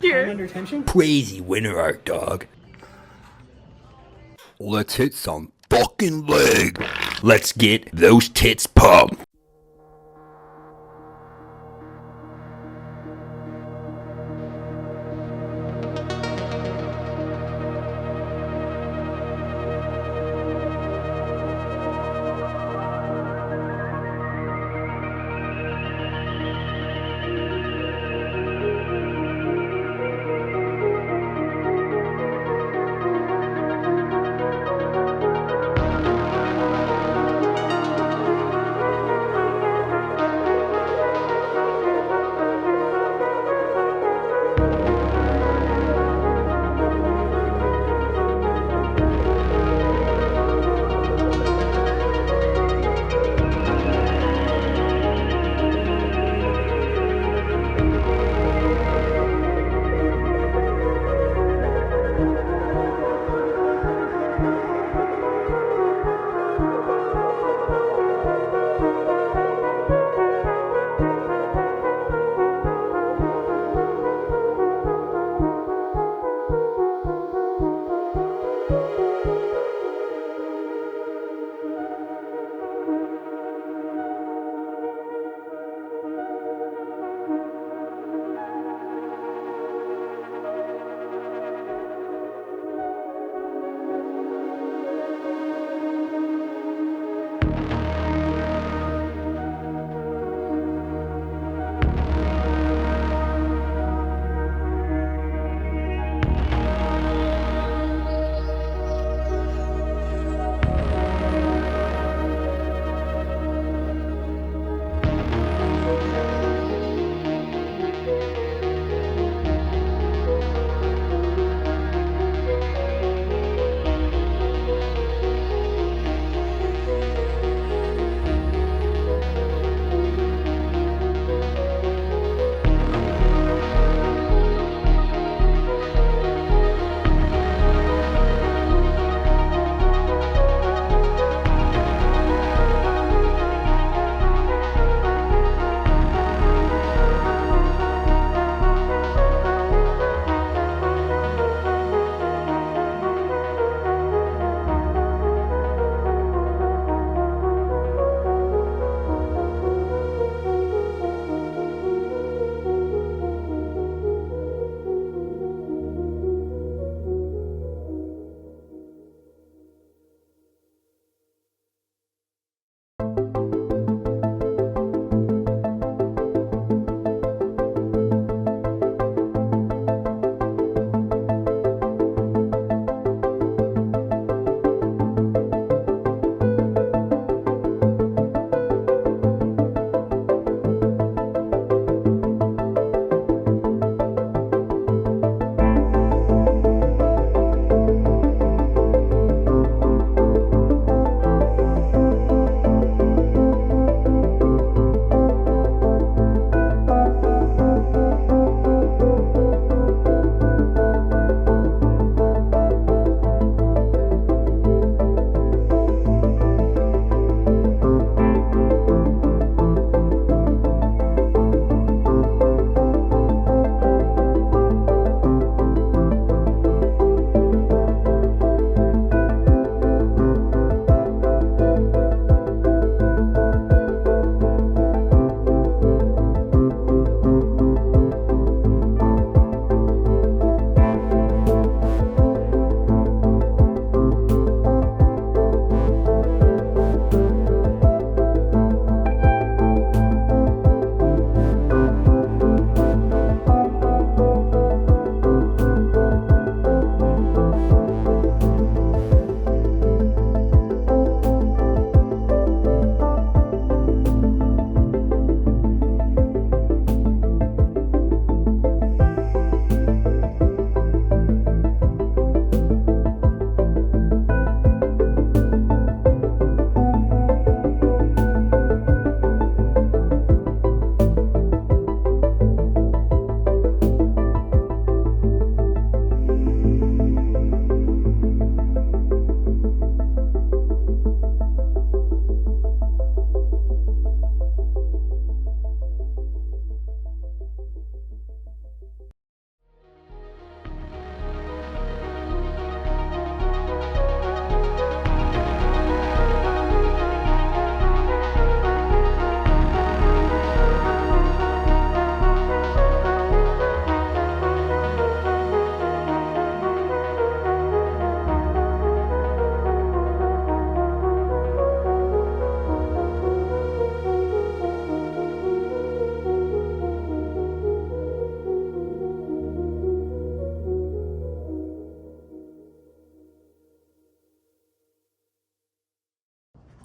Here. I'm under tension. Crazy winter art, dog. Let's hit some fucking leg. Let's get those tits pumped.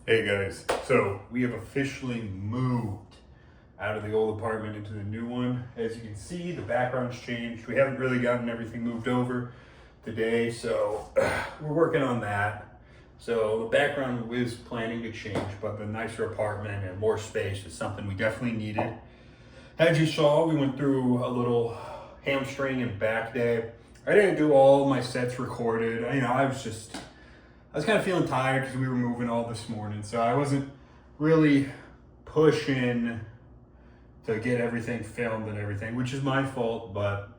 Hey guys, so we have officially moved out of the old apartment into the new one. As you can see, the background's changed. We haven't really gotten everything moved over today, so we're working on that. So the background is planning to change, but the nicer apartment and more space is something we definitely needed. As you saw, we went through a little hamstring and back day. I didn't do all my sets recorded. I was kind of feeling tired because we were moving all this morning, so I wasn't really pushing to get everything filmed and everything, which is my fault, but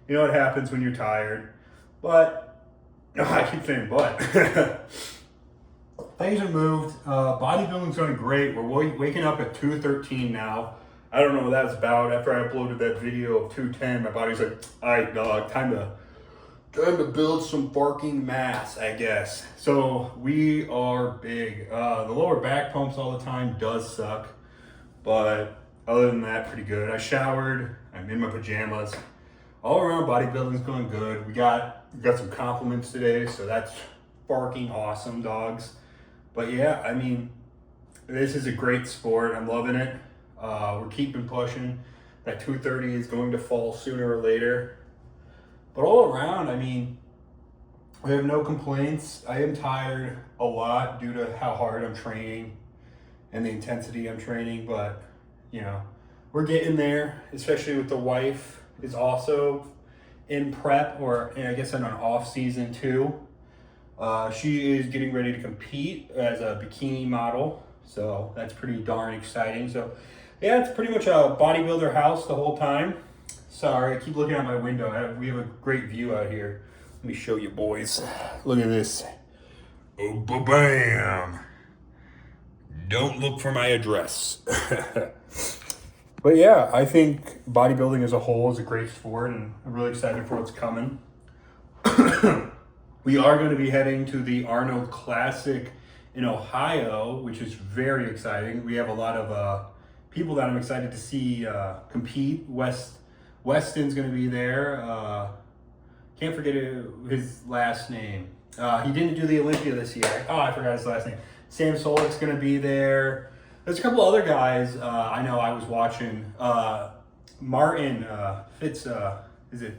you know what happens when you're tired. But, I keep saying but. Things have moved. Bodybuilding's going great. We're waking up at 2:13 now. I don't know what that's about. After I uploaded that video of 2:10, my body's like, all right, dog, time to build some barking mass, I guess. So we are big. The lower back pumps all the time does suck, but other than that, pretty good. I showered. I'm in my pajamas. All around, bodybuilding's going good. We got some compliments today, so that's barking awesome, dogs. But yeah, this is a great sport. I'm loving it. We're keeping pushing. That 230 is going to fall sooner or later. But all around, I have no complaints. I am tired a lot due to how hard I'm training and the intensity I'm training, but we're getting there, especially with the wife is also in prep, or I guess in an off season too. She is getting ready to compete as a bikini model, so that's pretty darn exciting. So yeah, it's pretty much a bodybuilder house the whole time. Sorry, I keep looking out my window. We have a great view out here. Let me show you boys. Look at this. Oh, bam! Don't look for my address. But yeah, I think bodybuilding as a whole is a great sport, and I'm really excited for what's coming. We are going to be heading to the Arnold Classic in Ohio, which is very exciting. We have a lot of people that I'm excited to see compete. Weston's going to be there. Can't forget his last name. He didn't do the Olympia this year. Oh, I forgot his last name. Sam Solik's going to be there. There's a couple other guys I know I was watching. Martin Fitz, is it?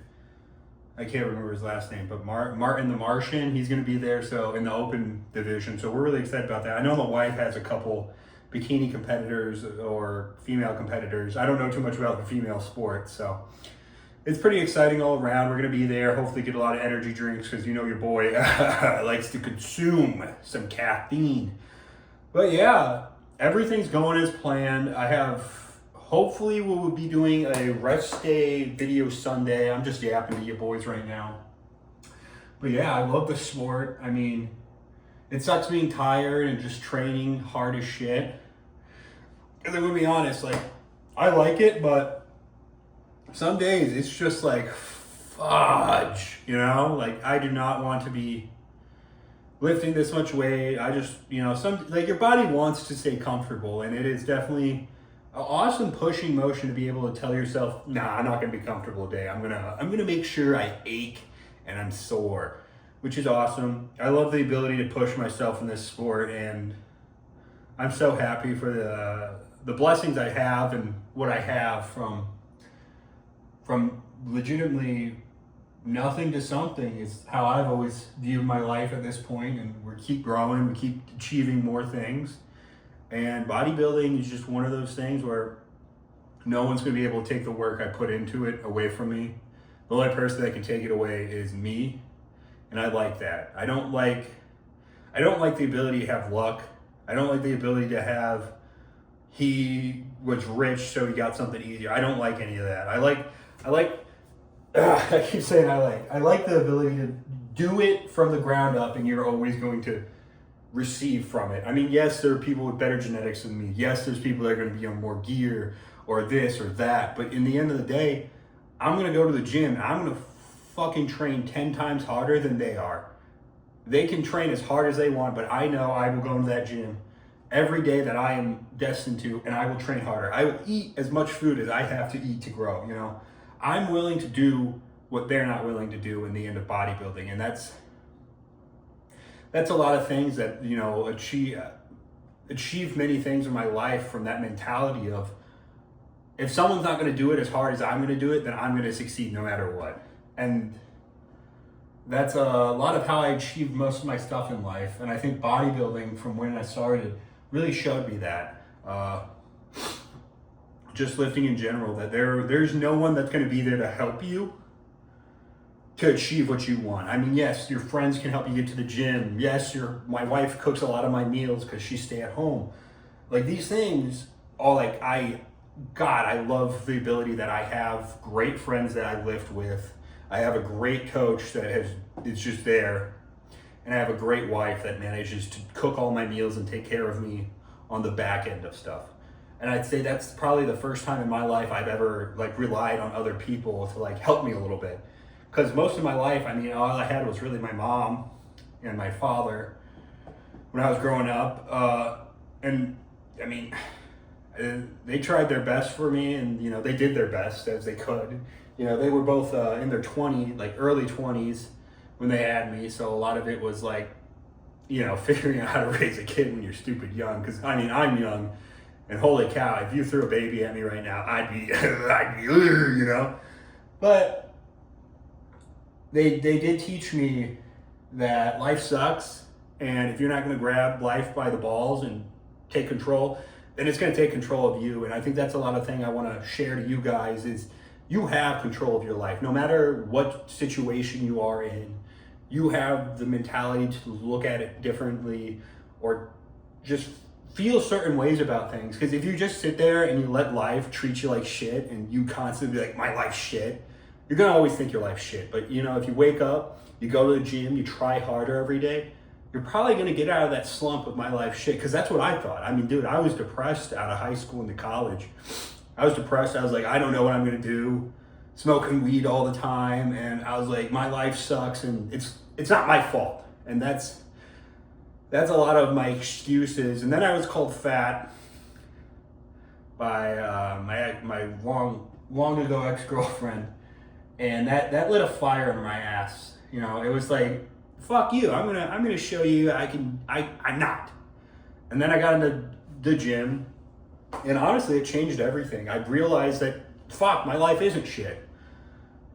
I can't remember his last name, but Martin the Martian, he's going to be there. So in the open division. So we're really excited about that. I know the wife has a couple bikini competitors or female competitors. I don't know too much about the female sport, so it's pretty exciting all around. We're going to be there, hopefully get a lot of energy drinks because your boy likes to consume some caffeine. But yeah, everything's going as planned. Hopefully we'll be doing a rest day video Sunday. I'm just yapping to you boys right now. But yeah, I love the sport. It sucks being tired and just training hard as shit. And I'm gonna be honest, I like it, but some days it's just like fudge, I do not want to be lifting this much weight. I just, your body wants to stay comfortable, and it is definitely an awesome pushing motion to be able to tell yourself, nah, I'm not gonna be comfortable today. I'm gonna make sure I ache and I'm sore, which is awesome. I love the ability to push myself in this sport, and I'm so happy for the blessings I have and what I have from legitimately nothing to something is how I've always viewed my life at this point, and we keep growing, we keep achieving more things. And bodybuilding is just one of those things where no one's going to be able to take the work I put into it away from me. The only person that can take it away is me, and I like that. I don't like the ability to have luck. I don't like the ability to have he was rich so he got something easier. I don't like any of that. I like I keep saying I like the ability to do it from the ground up, and you're always going to receive from it. Yes, there are people with better genetics than me. Yes, there's people that are going to be on more gear or this or that. But in the end of the day, I'm going to go to the gym. I'm going to fucking train 10 times harder than they are. They can train as hard as they want, but I know I will go into that gym every day that I am destined to, and I will train harder. I will eat as much food as I have to eat to grow, I'm willing to do what they're not willing to do in the end of bodybuilding, and that's a lot of things that achieve achieved many things in my life from that mentality of, if someone's not going to do it as hard as I'm going to do it, then I'm going to succeed no matter what. And that's a lot of how I achieved most of my stuff in life. And I think bodybuilding, from when I started, really showed me that. Just lifting in general, that there's no one that's going to be there to help you to achieve what you want. I mean, yes, your friends can help you get to the gym. Yes, my wife cooks a lot of my meals because she stay at home. Like, these things, all like, I love the ability that I have great friends that I lift with. I have a great coach that is just there. And I have a great wife that manages to cook all my meals and take care of me on the back end of stuff. And I'd say that's probably the first time in my life I've ever like relied on other people to like help me a little bit. Because most of my life, I mean, all I had was really my mom and my father when I was growing up. And I mean, they tried their best for me, and, you know, they did their best as they could. You know, they were both in their early 20s when they had me. So a lot of it was like, you know, figuring out how to raise a kid when you're stupid young. Because, I mean, I'm young. And holy cow, if you threw a baby at me right now, I'd be, you know. But they did teach me that life sucks, and if you're not going to grab life by the balls and take control, then it's going to take control of you. And I think that's a lot of thing I want to share to you guys is you have control of your life. No matter what situation you are in, you have the mentality to look at it differently or just feel certain ways about things. Because if you just sit there and you let life treat you like shit and you constantly be like, my life's shit, you're gonna always think your life's shit. But, you know, if you wake up, you go to the gym, you try harder every day, you're probably gonna get out of that slump of my life shit. Because that's what I thought. I mean, dude, I was depressed out of high school into college. I was depressed. I was like, I don't know what I'm gonna do. Smoking weed all the time, and I was like, my life sucks, and it's not my fault. And that's a lot of my excuses. And then I was called fat by my long ago ex-girlfriend, and that lit a fire in my ass. You know, it was like, fuck you, I'm gonna show you I'm not. And then I got into the gym, and honestly, it changed everything. I realized that, fuck, my life isn't shit.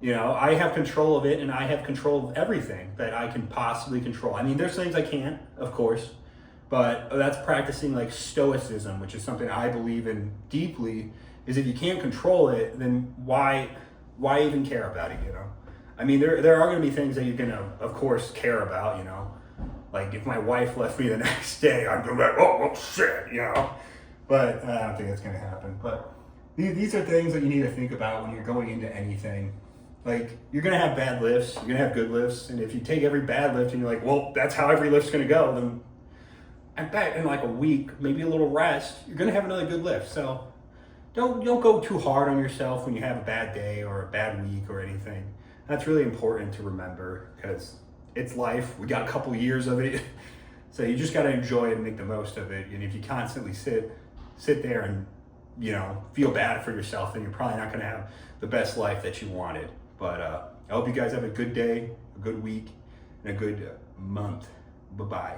You know, I have control of it, and I have control of everything that I can possibly control. I mean, there's things I can't, of course, but that's practicing like stoicism, which is something I believe in deeply, is if you can't control it, then why even care about it, you know? I mean, there are going to be things that you're going to, of course, care about, you know? Like, if my wife left me the next day, I'm going to be like, oh, well, shit, you know? But I don't think that's going to happen. But these are things that you need to think about when you're going into anything. Like, you're going to have bad lifts, you're going to have good lifts, and if you take every bad lift and you're like, well, that's how every lift's going to go, then I bet in like a week, maybe a little rest, you're going to have another good lift. So don't go too hard on yourself when you have a bad day or a bad week or anything. That's really important to remember, because it's life. We got a couple years of it, so you just got to enjoy it and make the most of it. And if you constantly sit there and, you know, feel bad for yourself, then you're probably not going to have the best life that you wanted. But I hope you guys have a good day, a good week, and a good month. Bye-bye.